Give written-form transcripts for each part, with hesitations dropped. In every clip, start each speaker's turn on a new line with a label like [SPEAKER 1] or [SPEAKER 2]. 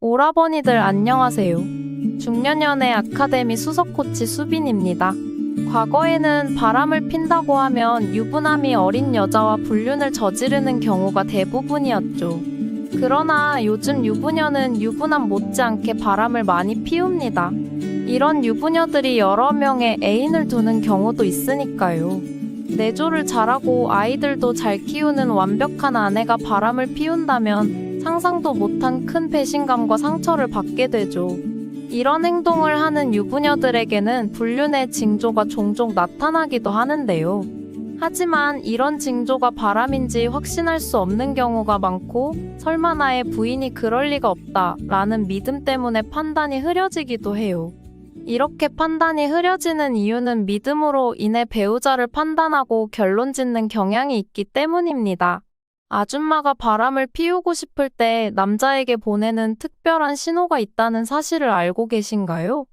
[SPEAKER 1] 오라버니들 안녕하세요. 중년연애 아카데미 수석 코치 수빈입니다. 과거에는 바람을 핀다고 하면 유부남이 어린 여자와 불륜을 저지르는 경우가 대부분이었죠. 그러나 요즘 유부녀는 유부남 못지않게 바람을 많이 피웁니다. 이런 유부녀들이 여러 명의 애인을 두는 경우도 있으니까요. 내조를 잘하고 아이들도 잘 키우는 완벽한 아내가 바람을 피운다면 상상도 못한 큰 배신감과 상처를 받게 되죠. 이런 행동을 하는 유부녀들에게는 불륜의 징조가 종종 나타나기도 하는데요. 하지만 이런 징조가 바람인지 확신할 수 없는 경우가 많고, 설마 나의 부인이 그럴 리가 없다 라는 믿음 때문에 판단이 흐려지기도 해요. 이렇게 판단이 흐려지는 이유는 믿음으로 인해 배우자를 판단하고 결론 짓는 경향이 있기 때문입니다. 아줌마가 바람을 피우고 싶을 때 남자에게 보내는 특별한 신호가 있다는 사실을 알고 계신가요?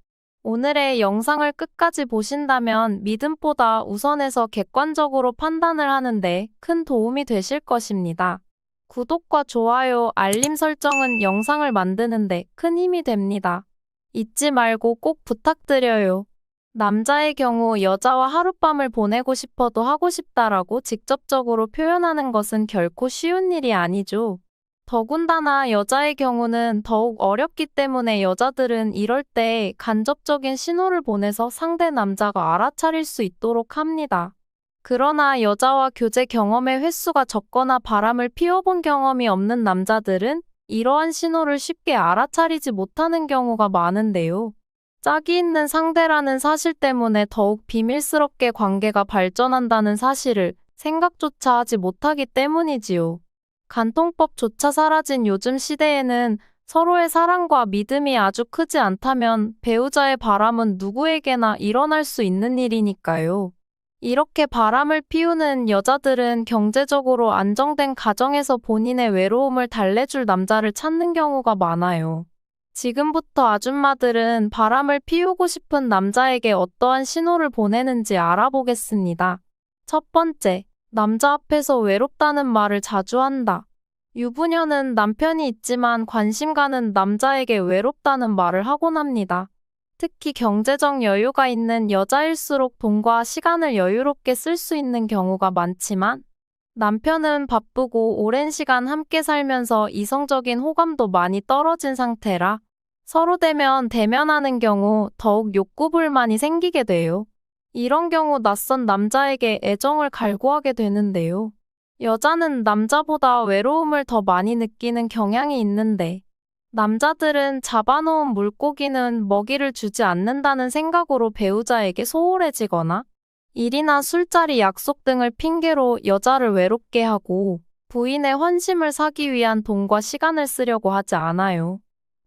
[SPEAKER 1] 오늘의 영상을 끝까지 보신다면 믿음보다 우선해서 객관적으로 판단을 하는데 큰 도움이 되실 것입니다. 구독과 좋아요, 알림 설정은 영상을 만드는데 큰 힘이 됩니다. 잊지 말고 꼭 부탁드려요. 남자의 경우 여자와 하룻밤을 보내고 싶어도 하고 싶다라고 직접적으로 표현하는 것은 결코 쉬운 일이 아니죠. 더군다나 여자의 경우는 더욱 어렵기 때문에 여자들은 이럴 때 간접적인 신호를 보내서 상대 남자가 알아차릴 수 있도록 합니다. 그러나 여자와 교제 경험의 횟수가 적거나 바람을 피워본 경험이 없는 남자들은 이러한 신호를 쉽게 알아차리지 못하는 경우가 많은데요. 짝이 있는 상대라는 사실 때문에 더욱 비밀스럽게 관계가 발전한다는 사실을 생각조차 하지 못하기 때문이지요. 간통법조차 사라진 요즘 시대에는 서로의 사랑과 믿음이 아주 크지 않다면 배우자의 바람은 누구에게나 일어날 수 있는 일이니까요. 이렇게 바람을 피우는 여자들은 경제적으로 안정된 가정에서 본인의 외로움을 달래줄 남자를 찾는 경우가 많아요. 지금부터 아줌마들은 바람을 피우고 싶은 남자에게 어떠한 신호를 보내는지 알아보겠습니다. 첫 번째, 남자 앞에서 외롭다는 말을 자주 한다. 유부녀는 남편이 있지만 관심 가는 남자에게 외롭다는 말을 하곤 합니다. 특히 경제적 여유가 있는 여자일수록 돈과 시간을 여유롭게 쓸 수 있는 경우가 많지만, 남편은 바쁘고 오랜 시간 함께 살면서 이성적인 호감도 많이 떨어진 상태라 서로 대면하는 경우 더욱 욕구불만이 생기게 돼요. 이런 경우 낯선 남자에게 애정을 갈구하게 되는데요. 여자는 남자보다 외로움을 더 많이 느끼는 경향이 있는데, 남자들은 잡아놓은 물고기는 먹이를 주지 않는다는 생각으로 배우자에게 소홀해지거나 일이나 술자리 약속 등을 핑계로 여자를 외롭게 하고 부인의 환심을 사기 위한 돈과 시간을 쓰려고 하지 않아요.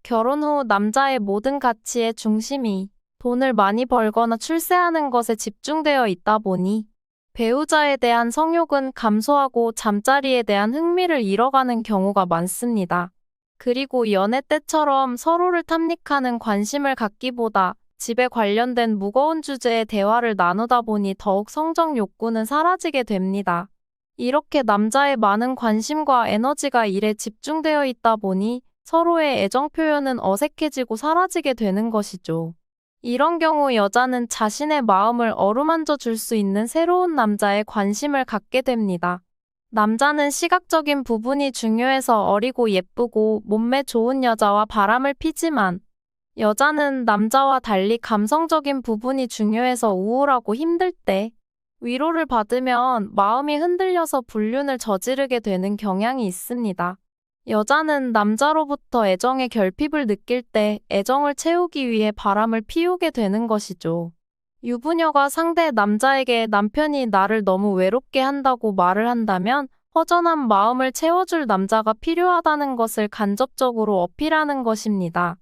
[SPEAKER 1] 결혼 후 남자의 모든 가치의 중심이 돈을 많이 벌거나 출세하는 것에 집중되어 있다 보니 배우자에 대한 성욕은 감소하고 잠자리에 대한 흥미를 잃어가는 경우가 많습니다. 그리고 연애 때처럼 서로를 탐닉하는 관심을 갖기보다 집에 관련된 무거운 주제의 대화를 나누다 보니 더욱 성적 욕구는 사라지게 됩니다. 이렇게 남자의 많은 관심과 에너지가 일에 집중되어 있다 보니 서로의 애정 표현은 어색해지고 사라지게 되는 것이죠. 이런 경우 여자는 자신의 마음을 어루만져 줄 수 있는 새로운 남자에 관심을 갖게 됩니다. 남자는 시각적인 부분이 중요해서 어리고 예쁘고 몸매 좋은 여자와 바람을 피지만, 여자는 남자와 달리 감성적인 부분이 중요해서 우울하고 힘들 때 위로를 받으면 마음이 흔들려서 불륜을 저지르게 되는 경향이 있습니다. 여자는 남자로부터 애정의 결핍을 느낄 때 애정을 채우기 위해 바람을 피우게 되는 것이죠. 유부녀가 상대 남자에게 남편이 나를 너무 외롭게 한다고 말을 한다면 허전한 마음을 채워줄 남자가 필요하다는 것을 간접적으로 어필하는 것입니다.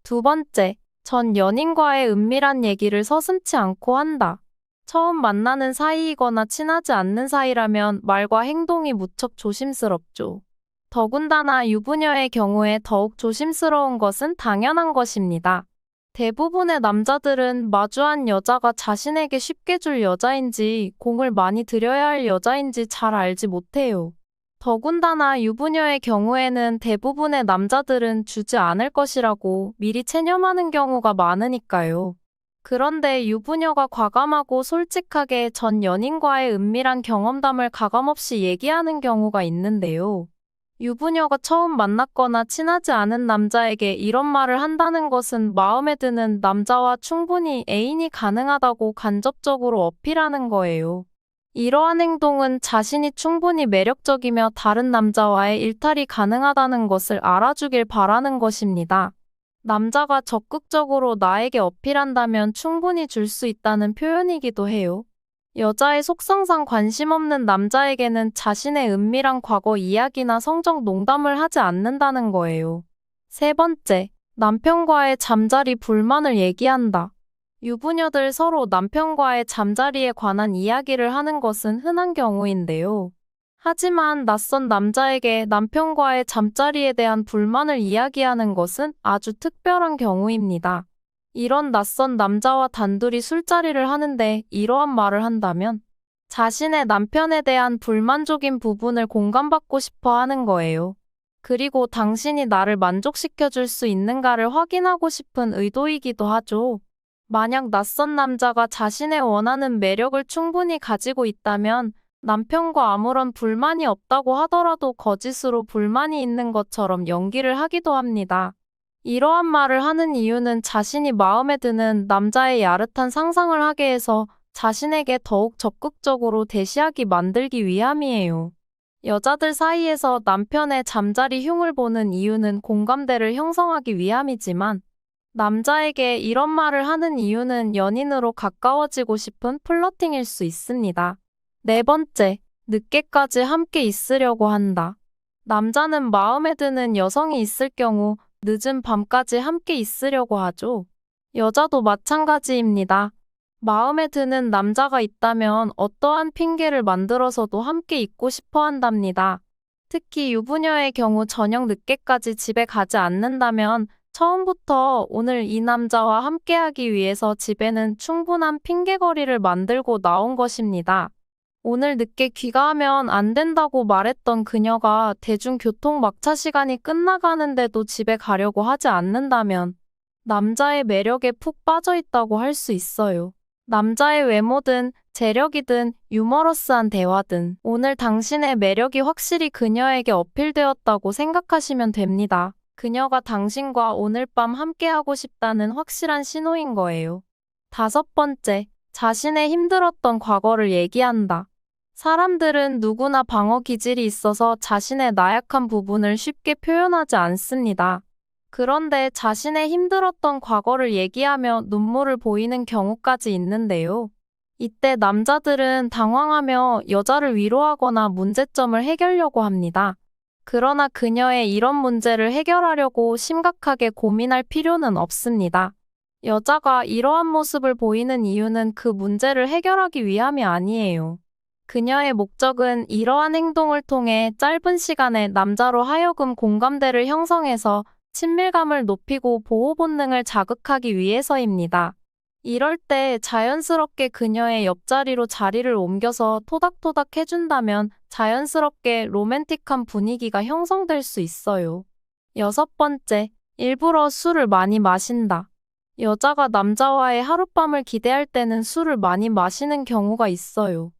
[SPEAKER 1] 두 번째, 전 연인과의 은밀한 얘기를 서슴지 않고 한다. 처음 만나는 사이이거나 친하지 않는 사이라면 말과 행동이 무척 조심스럽죠. 더군다나 유부녀의 경우에 더욱 조심스러운 것은 당연한 것입니다. 대부분의 남자들은 마주한 여자가 자신에게 쉽게 줄 여자인지 공을 많이 들여야 할 여자인지 잘 알지 못해요. 더군다나 유부녀의 경우에는 대부분의 남자들은 주지 않을 것이라고 미리 체념하는 경우가 많으니까요. 그런데 유부녀가 과감하고 솔직하게 전 연인과의 은밀한 경험담을 가감없이 얘기하는 경우가 있는데요. 유부녀가 처음 만났거나 친하지 않은 남자에게 이런 말을 한다는 것은 마음에 드는 남자와 충분히 애인이 가능하다고 간접적으로 어필하는 거예요. 이러한 행동은 자신이 충분히 매력적이며 다른 남자와의 일탈이 가능하다는 것을 알아주길 바라는 것입니다. 남자가 적극적으로 나에게 어필한다면 충분히 줄 수 있다는 표현이기도 해요. 여자의 속성상 관심 없는 남자에게는 자신의 은밀한 과거 이야기나 성적 농담을 하지 않는다는 거예요. 세 번째, 남편과의 잠자리 불만을 얘기한다. 유부녀들 서로 남편과의 잠자리에 관한 이야기를 하는 것은 흔한 경우인데요. 하지만 낯선 남자에게 남편과의 잠자리에 대한 불만을 이야기하는 것은 아주 특별한 경우입니다. 이런 낯선 남자와 단둘이 술자리를 하는데 이러한 말을 한다면 자신의 남편에 대한 불만족인 부분을 공감받고 싶어 하는 거예요. 그리고 당신이 나를 만족시켜줄 수 있는가를 확인하고 싶은 의도이기도 하죠. 만약 낯선 남자가 자신의 원하는 매력을 충분히 가지고 있다면 남편과 아무런 불만이 없다고 하더라도 거짓으로 불만이 있는 것처럼 연기를 하기도 합니다. 이러한 말을 하는 이유는 자신이 마음에 드는 남자의 야릇한 상상을 하게 해서 자신에게 더욱 적극적으로 대시하게 만들기 위함이에요. 여자들 사이에서 남편의 잠자리 흉을 보는 이유는 공감대를 형성하기 위함이지만 남자에게 이런 말을 하는 이유는 연인으로 가까워지고 싶은 플러팅일 수 있습니다. 네 번째, 늦게까지 함께 있으려고 한다. 남자는 마음에 드는 여성이 있을 경우 늦은 밤까지 함께 있으려고 하죠. 여자도 마찬가지입니다. 마음에 드는 남자가 있다면 어떠한 핑계를 만들어서도 함께 있고 싶어 한답니다. 특히 유부녀의 경우 저녁 늦게까지 집에 가지 않는다면 처음부터 오늘 이 남자와 함께하기 위해서 집에는 충분한 핑계거리를 만들고 나온 것입니다. 오늘 늦게 귀가하면 안 된다고 말했던 그녀가 대중교통 막차 시간이 끝나가는데도 집에 가려고 하지 않는다면 남자의 매력에 푹 빠져 있다고 할 수 있어요. 남자의 외모든 재력이든 유머러스한 대화든 오늘 당신의 매력이 확실히 그녀에게 어필되었다고 생각하시면 됩니다. 그녀가 당신과 오늘 밤 함께하고 싶다는 확실한 신호인 거예요. 다섯 번째, 자신의 힘들었던 과거를 얘기한다. 사람들은 누구나 방어 기질이 있어서 자신의 나약한 부분을 쉽게 표현하지 않습니다. 그런데 자신의 힘들었던 과거를 얘기하며 눈물을 보이는 경우까지 있는데요. 이때 남자들은 당황하며 여자를 위로하거나 문제점을 해결하려고 합니다. 그러나 그녀의 이런 문제를 해결하려고 심각하게 고민할 필요는 없습니다. 여자가 이러한 모습을 보이는 이유는 그 문제를 해결하기 위함이 아니에요. 그녀의 목적은 이러한 행동을 통해 짧은 시간에 남자로 하여금 공감대를 형성해서 친밀감을 높이고 보호 본능을 자극하기 위해서입니다. 이럴 때 자연스럽게 그녀의 옆자리로 자리를 옮겨서 토닥토닥 해준다면 자연스럽게 로맨틱한 분위기가 형성될 수 있어요. 여섯 번째, 일부러 술을 많이 마신다. 여자가 남자와의 하룻밤을 기대할 때는 술을 많이 마시는 경우가 있어요.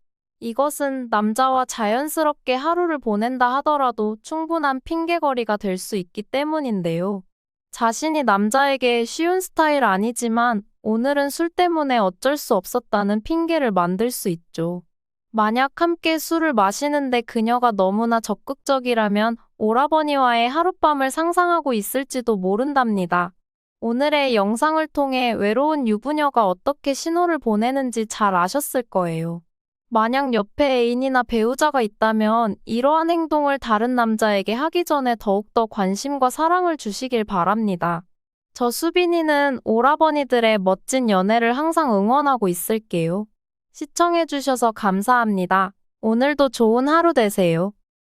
[SPEAKER 1] 이것은 남자와 자연스럽게 하루를 보낸다 하더라도 충분한 핑계거리가 될 수 있기 때문인데요. 자신이 남자에게 쉬운 스타일 아니지만 오늘은 술 때문에 어쩔 수 없었다는 핑계를 만들 수 있죠. 만약 함께 술을 마시는데 그녀가 너무나 적극적이라면 오라버니와의 하룻밤을 상상하고 있을지도 모른답니다. 오늘의 영상을 통해 외로운 유부녀가 어떻게 신호를 보내는지 잘 아셨을 거예요. 만약 옆에 애인이나 배우자가 있다면 이러한 행동을 다른 남자에게 하기 전에 더욱더 관심과 사랑을 주시길 바랍니다. 저 수빈이는 오라버니들의 멋진 연애를 항상 응원하고 있을게요. 시청해주셔서 감사합니다. 오늘도 좋은 하루 되세요.